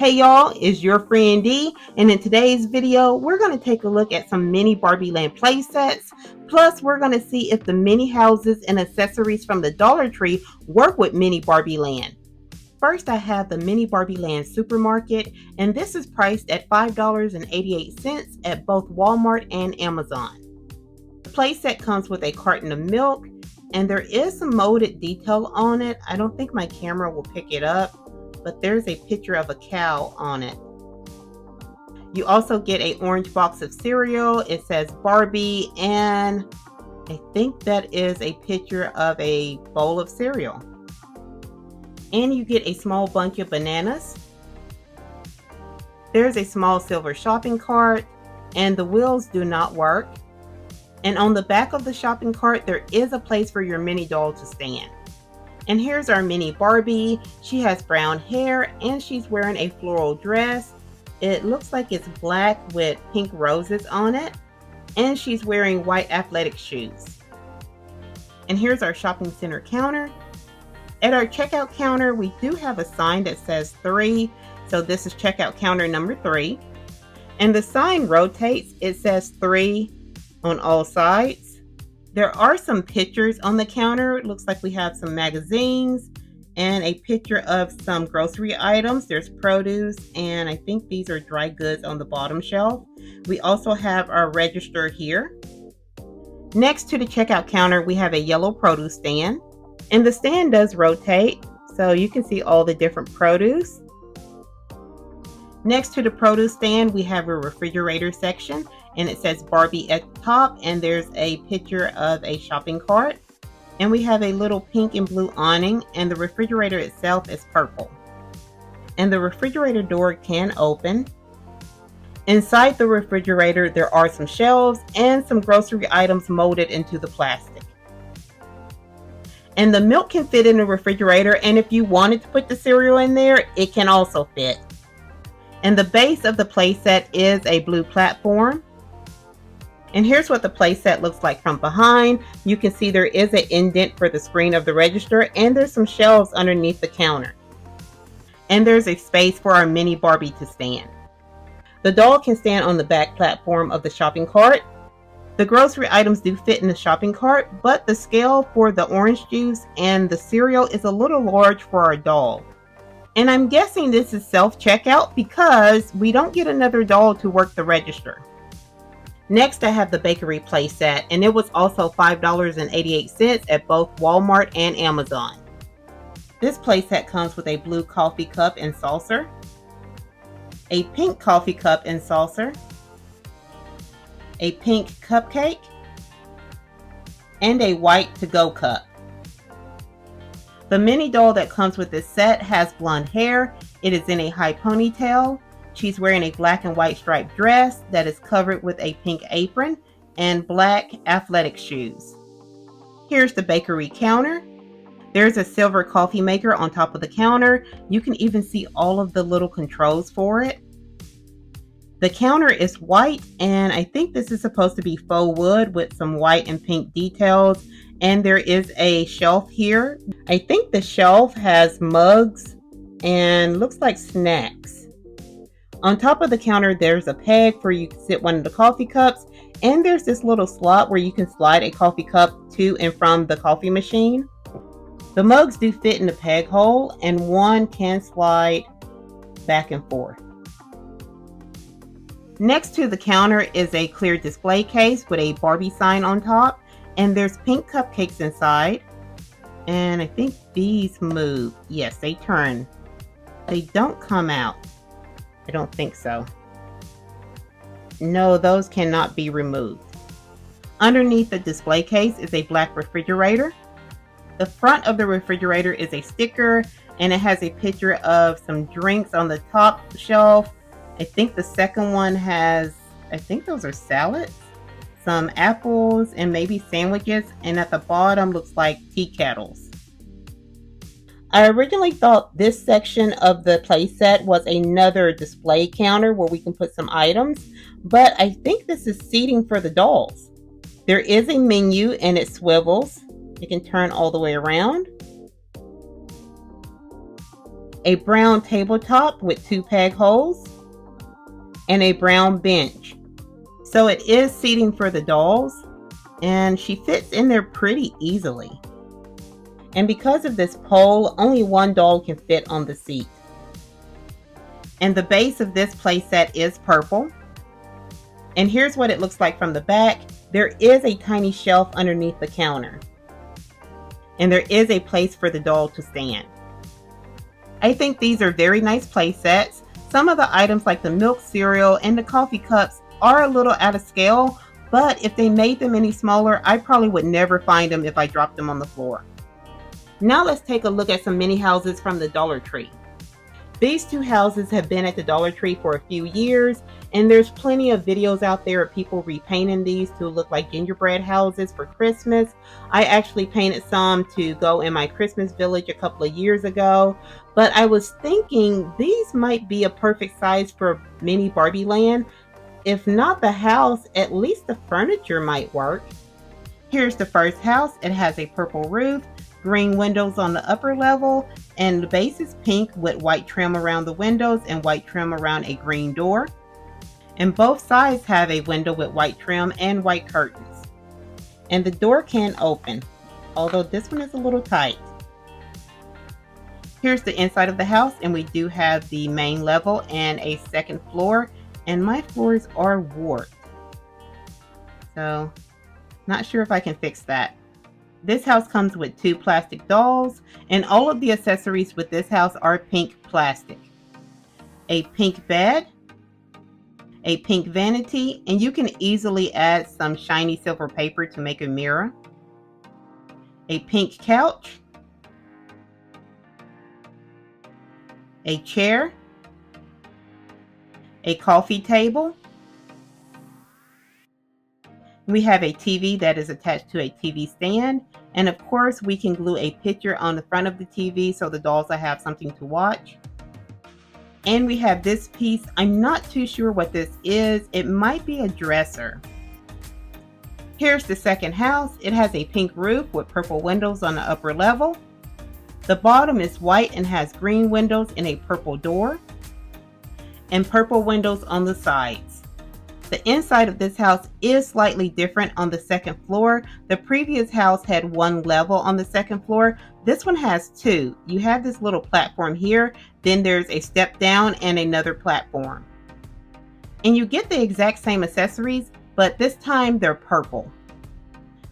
Hey y'all, it's your friend D, and in today's video, we're going to take a look at some mini BarbieLand play sets. Plus, we're going to see if the mini houses and accessories from the Dollar Tree work with mini BarbieLand. First, I have the Mini BarbieLand Supermarket, and this is priced at $5.88 at both Walmart and Amazon. The play set comes with a carton of milk, and there is some molded detail on it. I don't think my camera will pick it up, but there's a picture of a cow on it. You also get an orange box of cereal. It says Barbie, and I think that is a picture of a bowl of cereal. And you get a small bunch of bananas. There's a small silver shopping cart, and the wheels do not work. And on the back of the shopping cart, there is a place for your mini doll to stand. And here's our mini Barbie. She has brown hair and she's wearing a floral dress. It looks like it's black with pink roses on it. And she's wearing white athletic shoes. And here's our shopping center counter. At our checkout counter, we do have a sign that says 3. So this is checkout counter number 3. And the sign rotates. It says 3 on all sides. There are some pictures on the counter. It looks like we have some magazines and a picture of some grocery items. There's produce, and I think these are dry goods on the bottom shelf. We also have our register here. Next to the checkout counter, we have a yellow produce stand, and the stand does rotate, so you can see all the different produce. Next to the produce stand, we have a refrigerator section, and it says Barbie at the top, and there's a picture of a shopping cart. And we have a little pink and blue awning, and the refrigerator itself is purple. And the refrigerator door can open. Inside the refrigerator, there are some shelves and some grocery items molded into the plastic. And the milk can fit in the refrigerator, and if you wanted to put the cereal in there, it can also fit. And the base of the playset is a blue platform. And here's what the playset looks like from behind. You can see there is an indent for the screen of the register, and there's some shelves underneath the counter. And there's a space for our mini Barbie to stand. The doll can stand on the back platform of the shopping cart. The grocery items do fit in the shopping cart, but the scale for the orange juice and the cereal is a little large for our doll. And I'm guessing this is self-checkout because we don't get another doll to work the register. Next, I have the bakery playset, and it was also $5.88 at both Walmart and Amazon. This playset comes with a blue coffee cup and saucer, a pink coffee cup and saucer, a pink cupcake, and a white to-go cup. The mini doll that comes with this set has blonde hair. It is in a high ponytail. She's wearing a black and white striped dress that is covered with a pink apron and black athletic shoes. Here's the bakery counter. There's a silver coffee maker on top of the counter. You can even see all of the little controls for it. The counter is white, and I think this is supposed to be faux wood with some white and pink details. And there is a shelf here. I think the shelf has mugs and looks like snacks. On top of the counter, there's a peg for you to sit one of the coffee cups. And there's this little slot where you can slide a coffee cup to and from the coffee machine. The mugs do fit in the peg hole, and one can slide back and forth. Next to the counter is a clear display case with a Barbie sign on top. And there's pink cupcakes inside. And I think these move. Yes, they turn. They don't come out. I don't think so. No, those cannot be removed. Underneath the display case is a black refrigerator. The front of the refrigerator is a sticker, and it has a picture of some drinks on the top shelf. I think the second one has, I think those are salads. Some apples and maybe sandwiches, and at the bottom looks like tea kettles. I originally thought this section of the playset was another display counter where we can put some items, but I think this is seating for the dolls. There is a menu and it swivels. You can turn all the way around. a brown tabletop with 2 peg holes, and a brown bench. So it is seating for the dolls, and she fits in there pretty easily. And because of this pole, only one doll can fit on the seat. And the base of this playset is purple. And here's what it looks like from the back. There is a tiny shelf underneath the counter. And there is a place for the doll to stand. I think these are very nice play sets. Some of the items like the milk cereal and the coffee cups are a little out of scale, but if they made them any smaller, I probably would never find them if I dropped them on the floor. Now let's take a look at some mini houses from the Dollar Tree. These 2 houses have been at the Dollar Tree for a few years, and there's plenty of videos out there of people repainting these to look like gingerbread houses for Christmas. I actually painted some to go in my Christmas village a couple of years ago, but I was thinking these might be a perfect size for Mini BarbieLand. If not the house, at least the furniture might work. Here's the first house. It has a purple roof, green windows on the upper level, and the base is pink with white trim around the windows and white trim around a green door. And both sides have a window with white trim and white curtains. And the door can open, although this one is a little tight. Here's the inside of the house, and we do have the main level and a second floor, and my floors are warped. So, not sure if I can fix that. This house comes with 2 plastic dolls, and all of the accessories with this house are pink plastic. A pink bed, a pink vanity, and you can easily add some shiny silver paper to make a mirror. A pink couch, a chair, a coffee table. We have a TV that is attached to a TV stand, and of course we can glue a picture on the front of the TV so the dolls will have something to watch. And we have this piece. I'm not too sure what this is. It might be a dresser. Here's the second house. It has a pink roof with purple windows on the upper level. The bottom is white and has green windows and a purple door, and purple windows on the sides. The inside of this house is slightly different on the second floor. The previous house had 1 level on the second floor. This one has 2. You have this little platform here, then there's a step down and another platform. And you get the exact same accessories, but this time they're purple.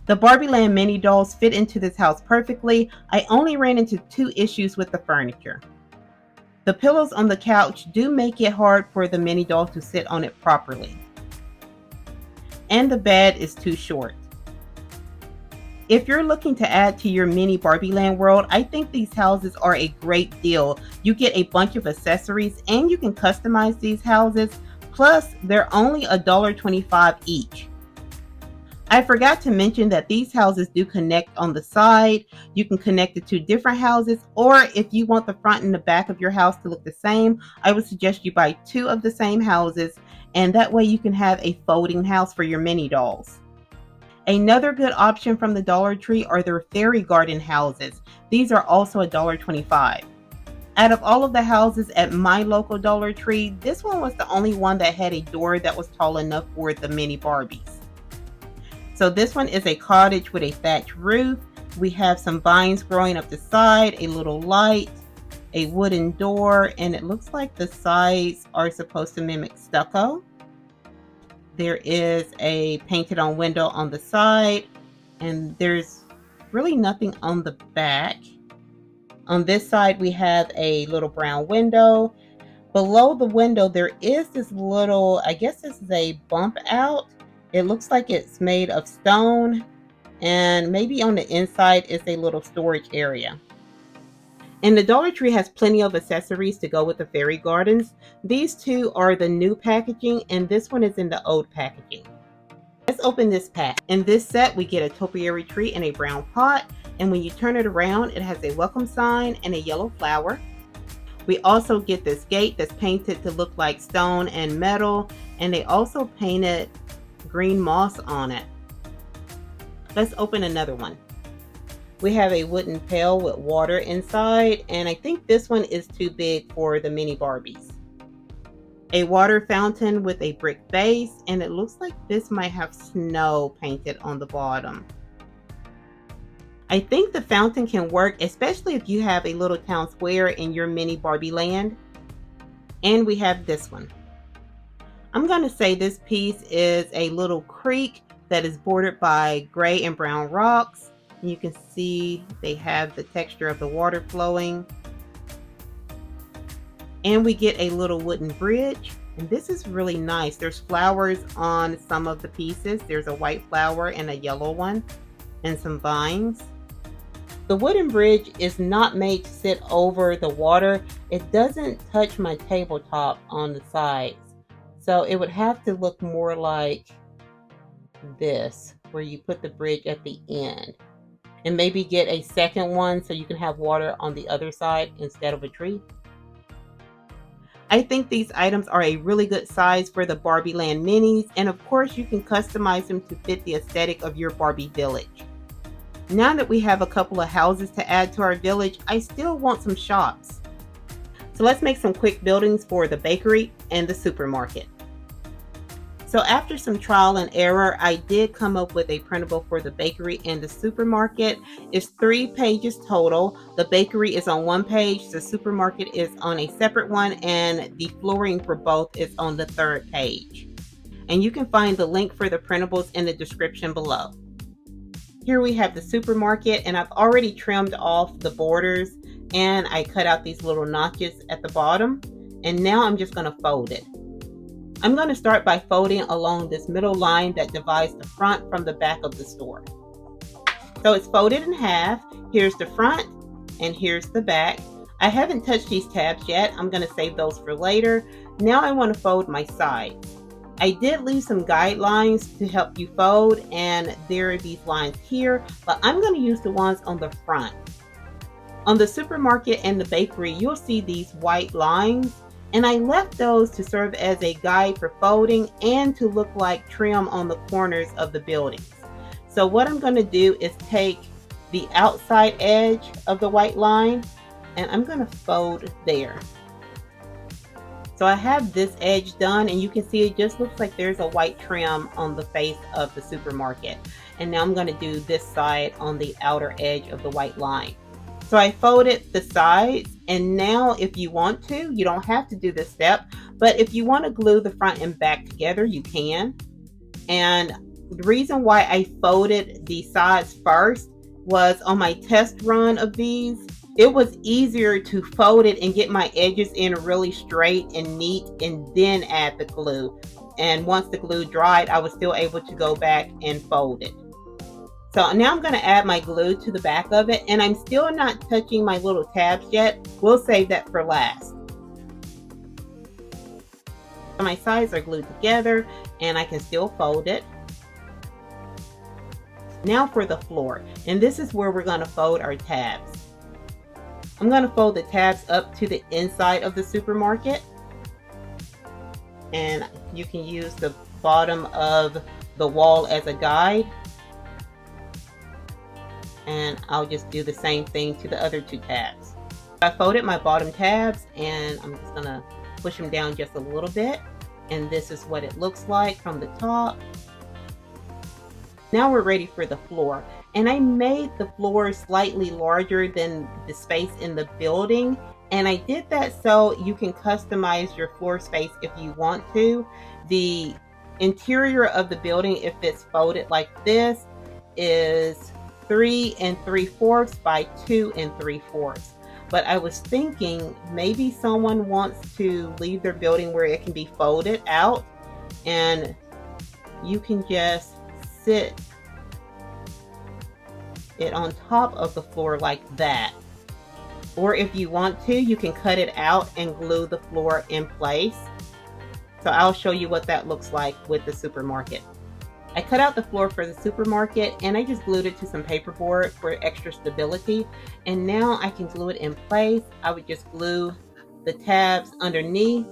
The BarbieLand mini dolls fit into this house perfectly. I only ran into 2 issues with the furniture. The pillows on the couch do make it hard for the mini doll to sit on it properly. And the bed is too short. If you're looking to add to your mini BarbieLand world, I think these houses are a great deal. You get a bunch of accessories and you can customize these houses. Plus, they're only $1.25 each. I forgot to mention that these houses do connect on the side. You can connect it to different houses, or if you want the front and the back of your house to look the same, I would suggest you buy 2 of the same houses, and that way you can have a folding house for your mini dolls. Another good option from the Dollar Tree are their fairy garden houses. These are also $1.25. Out of all of the houses at my local Dollar Tree, this one was the only one that had a door that was tall enough for the mini Barbies. So this one is a cottage with a thatched roof. We have some vines growing up the side, a little light, a wooden door, and it looks like the sides are supposed to mimic stucco. There is a painted on window on the side, and there's really nothing on the back. On this side, we have a little brown window. Below the window, there is this little, I guess this is a bump out. It looks like it's made of stone, and maybe on the inside is a little storage area. And the Dollar Tree has plenty of accessories to go with the fairy gardens. These 2 are the new packaging, and this one is in the old packaging. Let's open this pack. In this set, we get a topiary tree in a brown pot, and when you turn it around, it has a welcome sign and a yellow flower. We also get this gate that's painted to look like stone and metal, and they also painted green moss on it. Let's open another one. We have a wooden pail with water inside, and I think this one is too big for the mini Barbies. A water fountain with a brick base, and it looks like this might have snow painted on the bottom. I think the fountain can work, especially if you have a little town square in your mini Barbie land. And we have this one. I'm going to say this piece is a little creek that is bordered by gray and brown rocks. And you can see they have the texture of the water flowing. And we get a little wooden bridge. And this is really nice. There's flowers on some of the pieces. There's a white flower and a yellow one, and some vines. The wooden bridge is not made to sit over the water. It doesn't touch my tabletop on the sides. So it would have to look more like this, where you put the bridge at the end. And maybe get a second one so you can have water on the other side instead of a tree. I think these items are a really good size for the BarbieLand minis, and of course you can customize them to fit the aesthetic of your Barbie village. Now that we have a couple of houses to add to our village, I still want some shops. So let's make some quick buildings for the bakery and the supermarket. So after some trial and error, I did come up with a printable for the bakery and the supermarket. It's 3 pages total. The bakery is on one page, the supermarket is on a separate one, and the flooring for both is on the 3rd page. And you can find the link for the printables in the description below. Here we have the supermarket, and I've already trimmed off the borders, and I cut out these little notches at the bottom. And now I'm just going to fold it. I'm going to start by folding along this middle line that divides the front from the back of the store. So it's folded in half. Here's the front and here's the back. I haven't touched these tabs yet. I'm going to save those for later. Now I want to fold my sides. I did leave some guidelines to help you fold, and there are these lines here, but I'm going to use the ones on the front. On the supermarket and the bakery, you'll see these white lines. And I left those to serve as a guide for folding and to look like trim on the corners of the buildings. So what I'm going to do is take the outside edge of the white line and I'm going to fold there. So I have this edge done, and you can see it just looks like there's a white trim on the face of the supermarket. And now I'm going to do this side on the outer edge of the white line. So I folded the sides, and now if you want to, you don't have to do this step, but if you want to glue the front and back together, you can. And the reason why I folded the sides first was on my test run of these, it was easier to fold it and get my edges in really straight and neat and then add the glue. And once the glue dried, I was still able to go back and fold it. So now I'm going to add my glue to the back of it, and I'm still not touching my little tabs yet. We'll save that for last. My sides are glued together and I can still fold it. Now for the floor, and this is where we're going to fold our tabs. I'm going to fold the tabs up to the inside of the supermarket, and you can use the bottom of the wall as a guide. And I'll just do the same thing to the other 2 tabs. I folded my bottom tabs, and I'm just going to push them down just a little bit. And this is what it looks like from the top. Now we're ready for the floor. And I made the floor slightly larger than the space in the building. And I did that so you can customize your floor space if you want to. The interior of the building, if it's folded like this, is 3 3/4 by 2 3/4. But I was thinking maybe someone wants to leave their building where it can be folded out, and you can just sit it on top of the floor like that. Or if you want to, you can cut it out and glue the floor in place. So I'll show you what that looks like with the supermarket. I cut out the floor for the supermarket, and I just glued it to some paperboard for extra stability. And now I can glue it in place. I would just glue the tabs underneath,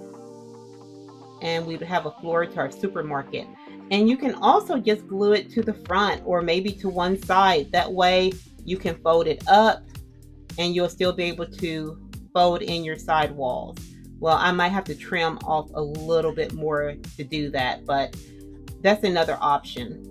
and we would have a floor to our supermarket. And you can also just glue it to the front or maybe to one side. That way you can fold it up and you'll still be able to fold in your side walls. Well, I might have to trim off a little bit more to do that, but that's another option.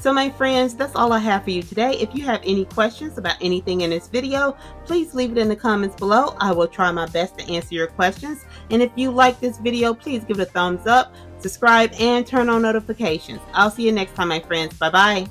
So my friends, that's all I have for you today. If you have any questions about anything in this video, please leave it in the comments below. I will try my best to answer your questions. And if you like this video, please give it a thumbs up, subscribe, and turn on notifications. I'll see you next time, my friends. Bye-bye.